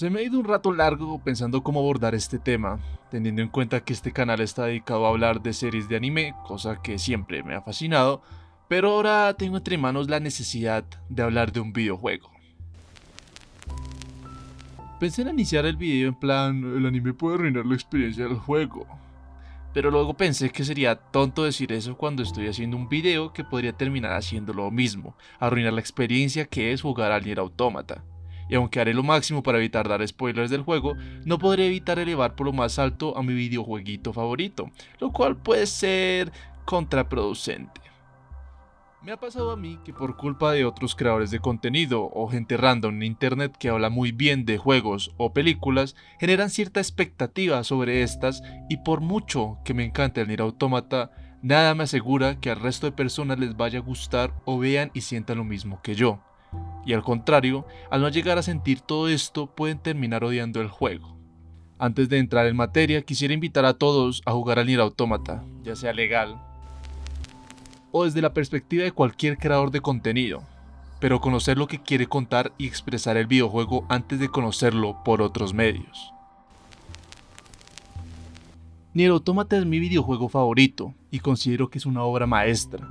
Se me ha ido un rato largo pensando cómo abordar este tema, teniendo en cuenta que este canal está dedicado a hablar de series de anime, cosa que siempre me ha fascinado, pero ahora tengo entre manos la necesidad de hablar de un videojuego. Pensé en iniciar el video en plan, el anime puede arruinar la experiencia del juego. Pero luego pensé que sería tonto decir eso cuando estoy haciendo un video que podría terminar haciendo lo mismo, arruinar la experiencia que es jugar al Nier Automata. Y aunque haré lo máximo para evitar dar spoilers del juego, no podré evitar elevar por lo más alto a mi videojueguito favorito, lo cual puede ser contraproducente. Me ha pasado a mí que por culpa de otros creadores de contenido o gente random en internet que habla muy bien de juegos o películas, generan cierta expectativa sobre estas y por mucho que me encante el Nier Automata, nada me asegura que al resto de personas les vaya a gustar o vean y sientan lo mismo que yo. Y al contrario, al no llegar a sentir todo esto pueden terminar odiando el juego. Antes de entrar en materia, quisiera invitar a todos a jugar al Nier Automata, ya sea legal o desde la perspectiva de cualquier creador de contenido, pero conocer lo que quiere contar y expresar el videojuego antes de conocerlo por otros medios. Nier Automata es mi videojuego favorito y considero que es una obra maestra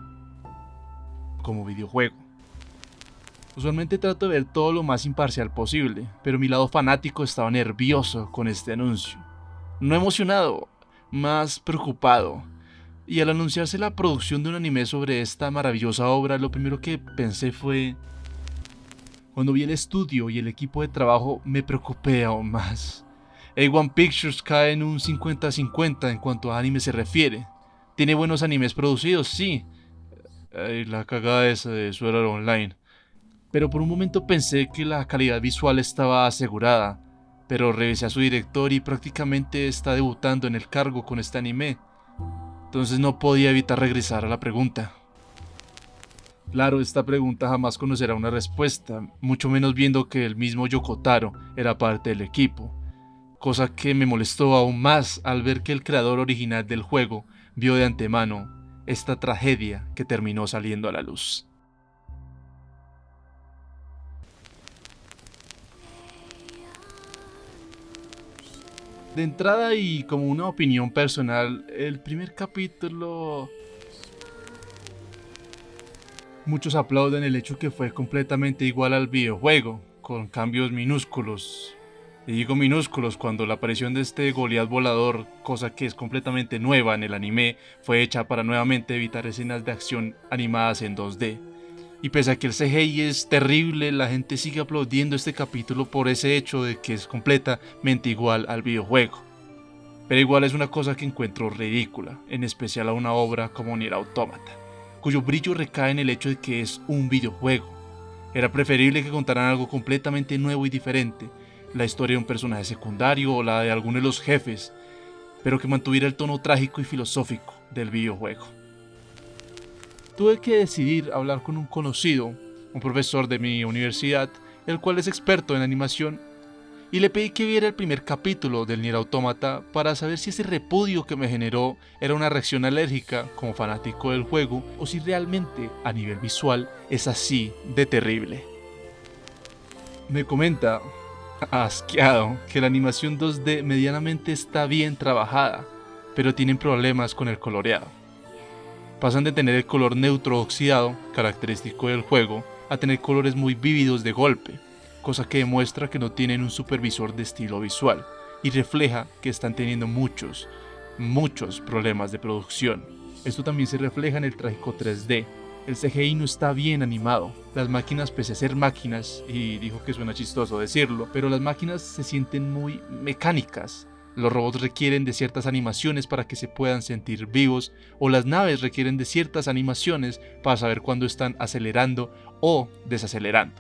como videojuego. Usualmente trato de ver todo lo más imparcial posible, pero mi lado fanático estaba nervioso con este anuncio. No emocionado, más preocupado. Y al anunciarse la producción de un anime sobre esta maravillosa obra, lo primero que pensé fue... Cuando vi el estudio y el equipo de trabajo, me preocupé aún más. A1 Pictures cae en un 50-50 en cuanto a anime se refiere. Tiene buenos animes producidos, sí. La cagada esa de Sword Art Online. Pero por un momento pensé que la calidad visual estaba asegurada. Pero revisé a su director y prácticamente está debutando en el cargo con este anime. Entonces no podía evitar regresar a la pregunta. Claro, esta pregunta jamás conocerá una respuesta, mucho menos viendo que el mismo Yoko Taro era parte del equipo. Cosa que me molestó aún más al ver que el creador original del juego vio de antemano esta tragedia que terminó saliendo a la luz. De entrada y como una opinión personal, el primer capítulo... Muchos aplauden el hecho que fue completamente igual al videojuego, con cambios minúsculos. Y digo minúsculos cuando la aparición de este Goliath volador, cosa que es completamente nueva en el anime, fue hecha para nuevamente evitar escenas de acción animadas en 2D. Y pese a que el CGI es terrible, la gente sigue aplaudiendo este capítulo por ese hecho de que es completamente igual al videojuego. Pero igual es una cosa que encuentro ridícula, en especial a una obra como Nier Automata, cuyo brillo recae en el hecho de que es un videojuego. Era preferible que contaran algo completamente nuevo y diferente, la historia de un personaje secundario o la de alguno de los jefes, pero que mantuviera el tono trágico y filosófico del videojuego. Tuve que decidir hablar con un conocido, un profesor de mi universidad, el cual es experto en animación, y le pedí que viera el primer capítulo del Nier Automata para saber si ese repudio que me generó era una reacción alérgica como fanático del juego o si realmente a nivel visual es así de terrible. Me comenta, asqueado, que la animación 2D medianamente está bien trabajada, pero tienen problemas con el coloreado. Pasan de tener el color neutro oxidado, característico del juego, a tener colores muy vívidos de golpe, cosa que demuestra que no tienen un supervisor de estilo visual y refleja que están teniendo muchos problemas de producción. Esto también se refleja en el trágico 3D. El CGI no está bien animado. Las máquinas, pese a ser máquinas, y dijo que suena chistoso decirlo, pero las máquinas se sienten muy mecánicas. Los robots requieren de ciertas animaciones para que se puedan sentir vivos, o las naves requieren de ciertas animaciones para saber cuándo están acelerando o desacelerando.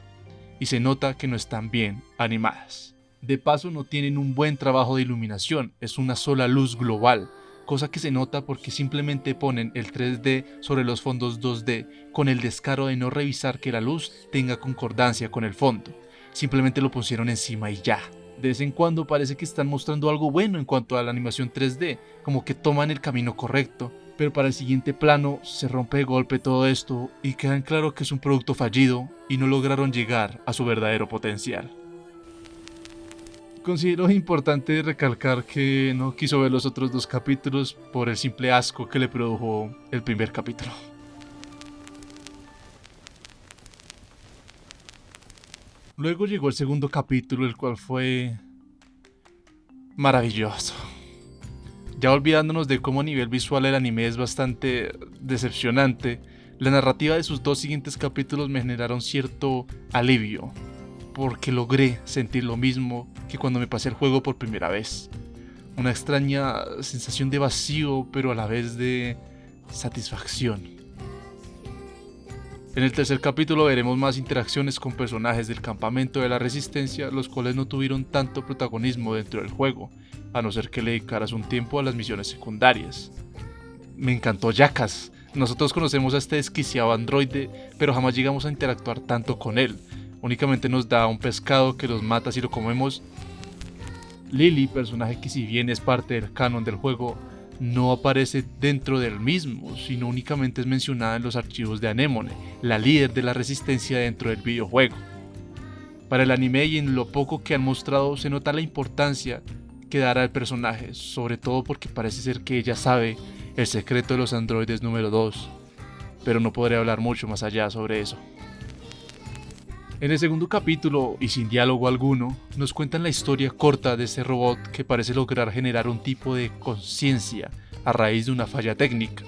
Y se nota que no están bien animadas. De paso no tienen un buen trabajo de iluminación, es una sola luz global, cosa que se nota porque simplemente ponen el 3D sobre los fondos 2D con el descaro de no revisar que la luz tenga concordancia con el fondo, simplemente lo pusieron encima y ya. De vez en cuando parece que están mostrando algo bueno en cuanto a la animación 3D, como que toman el camino correcto, pero para el siguiente plano se rompe de golpe todo esto y queda en claro que es un producto fallido y no lograron llegar a su verdadero potencial. Considero importante recalcar que no quiso ver los otros 2 capítulos por el simple asco que le produjo el primer capítulo. Luego llegó el segundo capítulo, el cual fue maravilloso. Ya olvidándonos de cómo a nivel visual el anime es bastante decepcionante, la narrativa de sus 2 siguientes capítulos me generaron cierto alivio, porque logré sentir lo mismo que cuando me pasé el juego por primera vez. Una extraña sensación de vacío, pero a la vez de satisfacción. En el tercer capítulo veremos más interacciones con personajes del campamento de la Resistencia, los cuales no tuvieron tanto protagonismo dentro del juego, a no ser que le dedicaras un tiempo a las misiones secundarias. Me encantó Jackass. Nosotros conocemos a este desquiciado androide, pero jamás llegamos a interactuar tanto con él. Únicamente nos da un pescado que los mata si lo comemos. Lily, personaje que si bien es parte del canon del juego, no aparece dentro del mismo, sino únicamente es mencionada en los archivos de Anemone, la líder de la resistencia dentro del videojuego. Para el anime y en lo poco que han mostrado se nota la importancia que dará el personaje, sobre todo porque parece ser que ella sabe el secreto de los androides número 2, pero no podré hablar mucho más allá sobre eso. En el segundo capítulo, y sin diálogo alguno, nos cuentan la historia corta de este robot que parece lograr generar un tipo de conciencia a raíz de una falla técnica.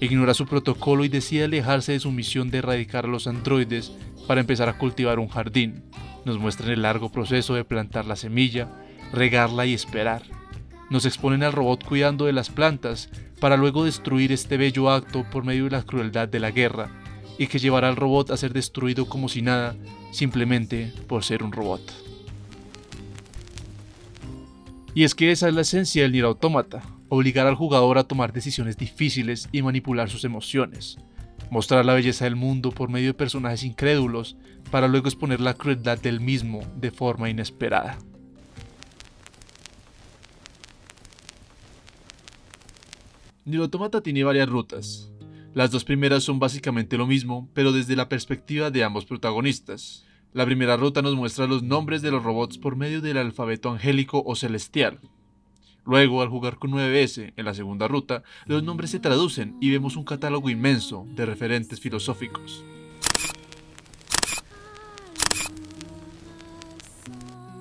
Ignora su protocolo y decide alejarse de su misión de erradicar a los androides para empezar a cultivar un jardín. Nos muestran el largo proceso de plantar la semilla, regarla y esperar. Nos exponen al robot cuidando de las plantas para luego destruir este bello acto por medio de la crueldad de la guerra, y que llevará al robot a ser destruido como si nada, simplemente por ser un robot. Y es que esa es la esencia del Nier Automata, obligar al jugador a tomar decisiones difíciles y manipular sus emociones, mostrar la belleza del mundo por medio de personajes incrédulos, para luego exponer la crueldad del mismo de forma inesperada. Nier Automata tiene varias rutas. Las 2 primeras son básicamente lo mismo, pero desde la perspectiva de ambos protagonistas. La primera ruta nos muestra los nombres de los robots por medio del alfabeto angélico o celestial. Luego, al jugar con 9S en la segunda ruta, los nombres se traducen y vemos un catálogo inmenso de referentes filosóficos.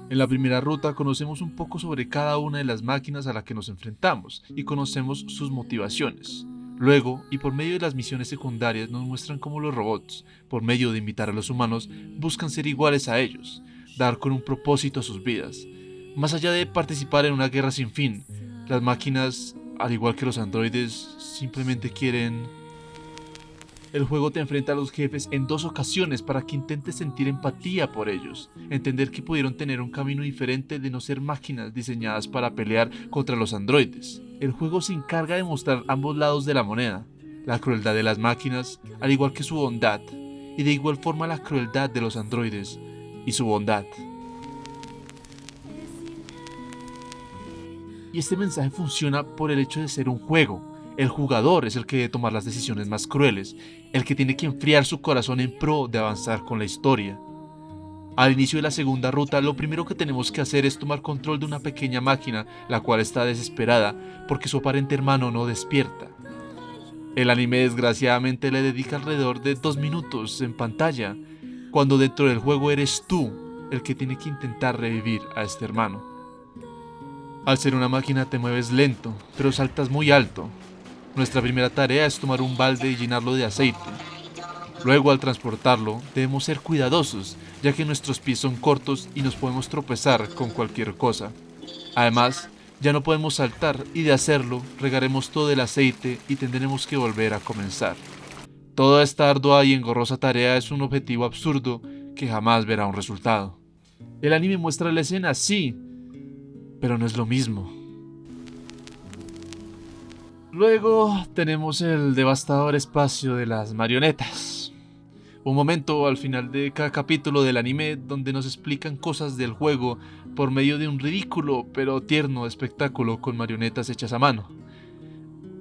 En la primera ruta conocemos un poco sobre cada una de las máquinas a las que nos enfrentamos y conocemos sus motivaciones. Luego, y por medio de las misiones secundarias, nos muestran cómo los robots, por medio de imitar a los humanos, buscan ser iguales a ellos, dar con un propósito a sus vidas. Más allá de participar en una guerra sin fin, las máquinas, al igual que los androides, simplemente quieren... El juego te enfrenta a los jefes en 2 ocasiones para que intentes sentir empatía por ellos, entender que pudieron tener un camino diferente de no ser máquinas diseñadas para pelear contra los androides. El juego se encarga de mostrar ambos lados de la moneda, la crueldad de las máquinas, al igual que su bondad, y de igual forma la crueldad de los androides y su bondad. Y este mensaje funciona por el hecho de ser un juego. El jugador es el que debe tomar las decisiones más crueles, el que tiene que enfriar su corazón en pro de avanzar con la historia. Al inicio de la segunda ruta, lo primero que tenemos que hacer es tomar control de una pequeña máquina, la cual está desesperada porque su aparente hermano no despierta. El anime desgraciadamente le dedica alrededor de 2 minutos en pantalla, cuando dentro del juego eres tú el que tiene que intentar revivir a este hermano. Al ser una máquina te mueves lento, pero saltas muy alto. Nuestra primera tarea es tomar un balde y llenarlo de aceite. Luego, al transportarlo, debemos ser cuidadosos, ya que nuestros pies son cortos y nos podemos tropezar con cualquier cosa. Además, ya no podemos saltar y de hacerlo, regaremos todo el aceite y tendremos que volver a comenzar. Toda esta ardua y engorrosa tarea es un objetivo absurdo que jamás verá un resultado. El anime muestra la escena, sí, pero no es lo mismo. Luego tenemos el devastador espacio de las marionetas. Un momento al final de cada capítulo del anime donde nos explican cosas del juego por medio de un ridículo pero tierno espectáculo con marionetas hechas a mano.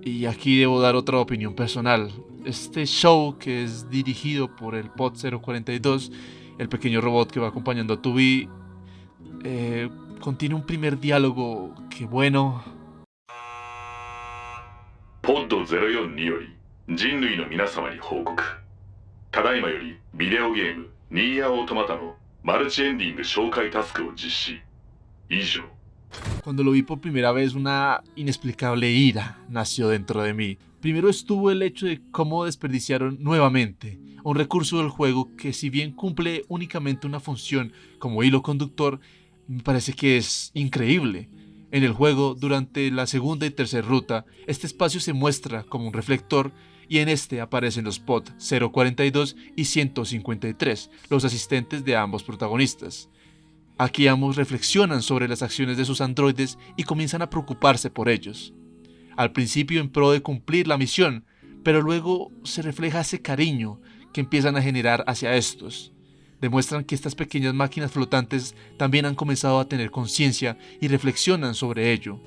Y aquí debo dar otra opinión personal. Este show, que es dirigido por el Pod 042, el pequeño robot que va acompañando a Tubi, contiene un primer diálogo que bueno... ポッド042より人類の皆様に報告。ただいまよりビデオゲームニーヤオートマタのマルチエンディング紹介タスクを実施。以上。 Cuando lo vi por primera vez, una inexplicable ira nació dentro de mí. Primero estuvo el hecho de cómo desperdiciaron nuevamente un recurso del juego que, si bien cumple únicamente una función como hilo conductor, me parece que es increíble. En el juego, durante la segunda y tercera ruta, este espacio se muestra como un reflector y en este aparecen los POD 042 y 153, los asistentes de ambos protagonistas. Aquí ambos reflexionan sobre las acciones de sus androides y comienzan a preocuparse por ellos. Al principio en pro de cumplir la misión, pero luego se refleja ese cariño que empiezan a generar hacia estos. Demuestran que estas pequeñas máquinas flotantes también han comenzado a tener conciencia y reflexionan sobre ello.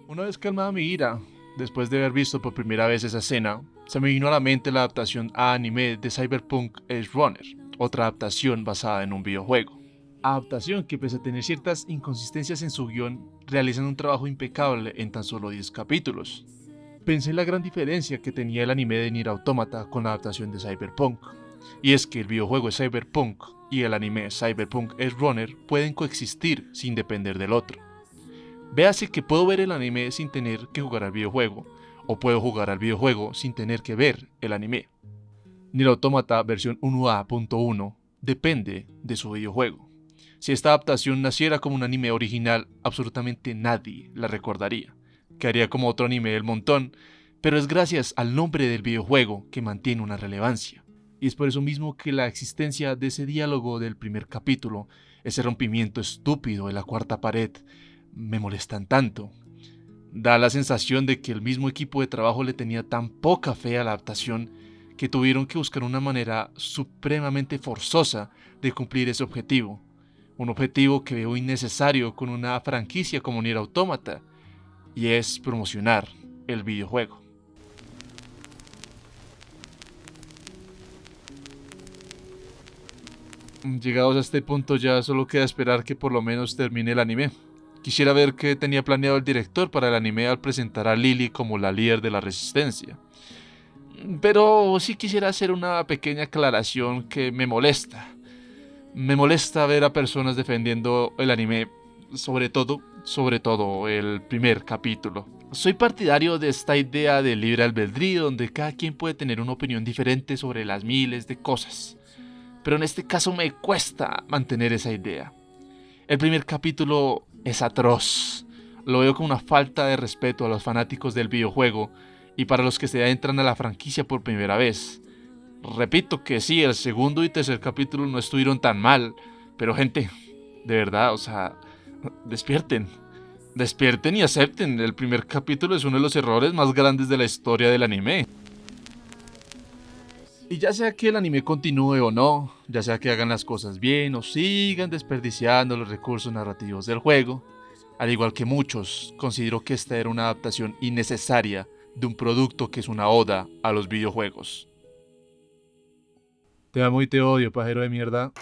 Una vez calmada mi ira, después de haber visto por primera vez esa escena, se me vino a la mente la adaptación a anime de Cyberpunk Edge Runner, otra adaptación basada en un videojuego. Adaptación que, pese a tener ciertas inconsistencias en su guión, realizan un trabajo impecable en tan solo 10 capítulos. Pensé en la gran diferencia que tenía el anime de Nier Automata con la adaptación de Cyberpunk, y es que el videojuego es Cyberpunk y el anime Cyberpunk Edge Runner pueden coexistir sin depender del otro. Véase que puedo ver el anime sin tener que jugar al videojuego, o puedo jugar al videojuego sin tener que ver el anime. Nier Automata versión 1A.1 depende de su videojuego. Si esta adaptación naciera como un anime original, absolutamente nadie la recordaría. Quedaría como otro anime del montón, pero es gracias al nombre del videojuego que mantiene una relevancia. Y es por eso mismo que la existencia de ese diálogo del primer capítulo, ese rompimiento estúpido de la cuarta pared, me molestan tanto. Da la sensación de que el mismo equipo de trabajo le tenía tan poca fe a la adaptación que tuvieron que buscar una manera supremamente forzosa de cumplir ese objetivo. Un objetivo que veo innecesario con una franquicia como Nier Automata, y es promocionar el videojuego. Llegados a este punto ya solo queda esperar que por lo menos termine el anime. Quisiera ver qué tenía planeado el director para el anime al presentar a Lily como la líder de la resistencia. Pero sí quisiera hacer una pequeña aclaración que me molesta. Me molesta ver a personas defendiendo el anime, sobre todo el primer capítulo. Soy partidario de esta idea de libre albedrío, donde cada quien puede tener una opinión diferente sobre las miles de cosas. Pero en este caso me cuesta mantener esa idea. El primer capítulo es atroz. Lo veo como una falta de respeto a los fanáticos del videojuego y para los que se adentran a la franquicia por primera vez. Repito que sí, el segundo y tercer capítulo no estuvieron tan mal, pero gente, de verdad, despierten. Despierten y acepten, el primer capítulo es uno de los errores más grandes de la historia del anime. Y ya sea que el anime continúe o no, ya sea que hagan las cosas bien o sigan desperdiciando los recursos narrativos del juego, al igual que muchos, considero que esta era una adaptación innecesaria de un producto que es una oda a los videojuegos. Te amo y te odio, pajero de mierda.